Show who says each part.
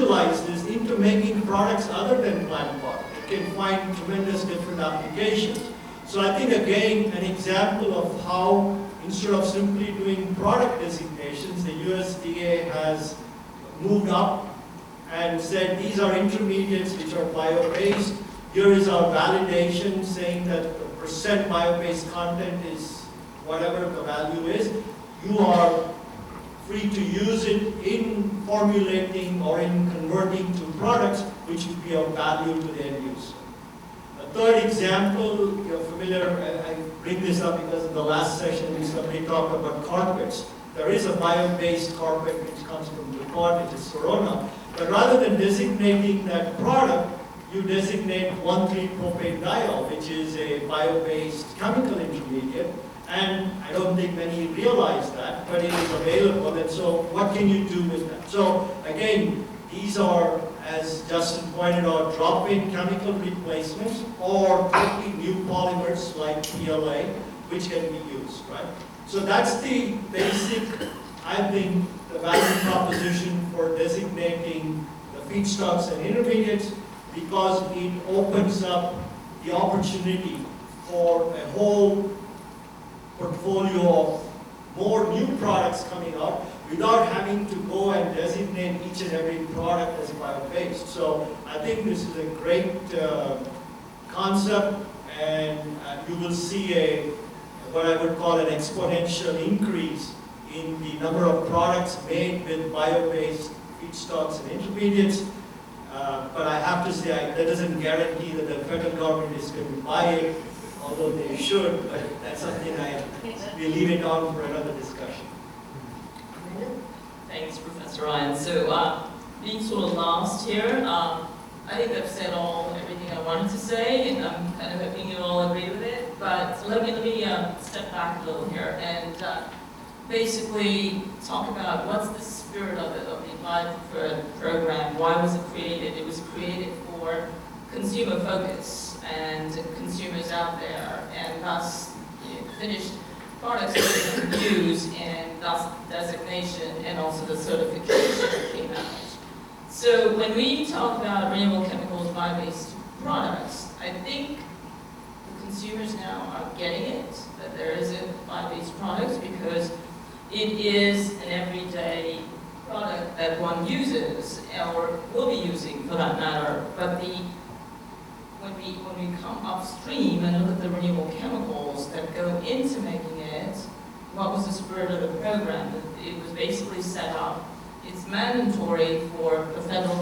Speaker 1: utilize this into making products other than plant bark. It can find tremendous different applications. So I think, again, an example of how, instead of simply doing product designations, the USDA has moved up and said these are intermediates which are bio-based. Here is our validation saying that the percent bio-based content is whatever the value is. You are free to use it in formulating or in converting to products which would be of value to the end user. A third example, you're familiar, I bring this up because in the last session somebody talked about carpets. There is a bio-based carpet which comes from DuPont, which is Sorona. But rather than designating that product, you designate 1,3-propane-diol, which is a bio-based chemical intermediate. And I don't think many realize that, but it is available. And so what can you do with that? So again, these are, as Justin pointed out, drop-in chemical replacements or totally new polymers like PLA, which can be used, right? So that's the basic, I think, the value proposition for designating the feedstocks and intermediates, because it opens up the opportunity for a whole portfolio of more new products coming out without having to go and designate each and every product as bio-based. So I think this is a great concept, and you will see what I would call an exponential increase in the number of products made with bio-based feedstocks and intermediates. But I have to say, that doesn't guarantee that the federal government is going to buy it, although they should, but that's something we leave it on for another discussion.
Speaker 2: Thanks, Professor Ryan. So, being sort of last here, I think I've said everything I wanted to say, and I'm kind of hoping you all agree with it. But let me step back a little here and basically talk about what's the spirit of it, of the Applied Preferred program. Why was it created? It was created for consumer focus and consumers out there, and thus finished products that we can use, and thus designation and also the certification that came out. So when we talk about renewable chemicals bio-based products, I think the consumers now are getting it, that there is a bio-based product, because it is an everyday product that one uses, or will be using for that matter. But when we come upstream and look at the renewable chemicals that go into making it, what was the spirit of the program? It was basically set up. It's mandatory for the federal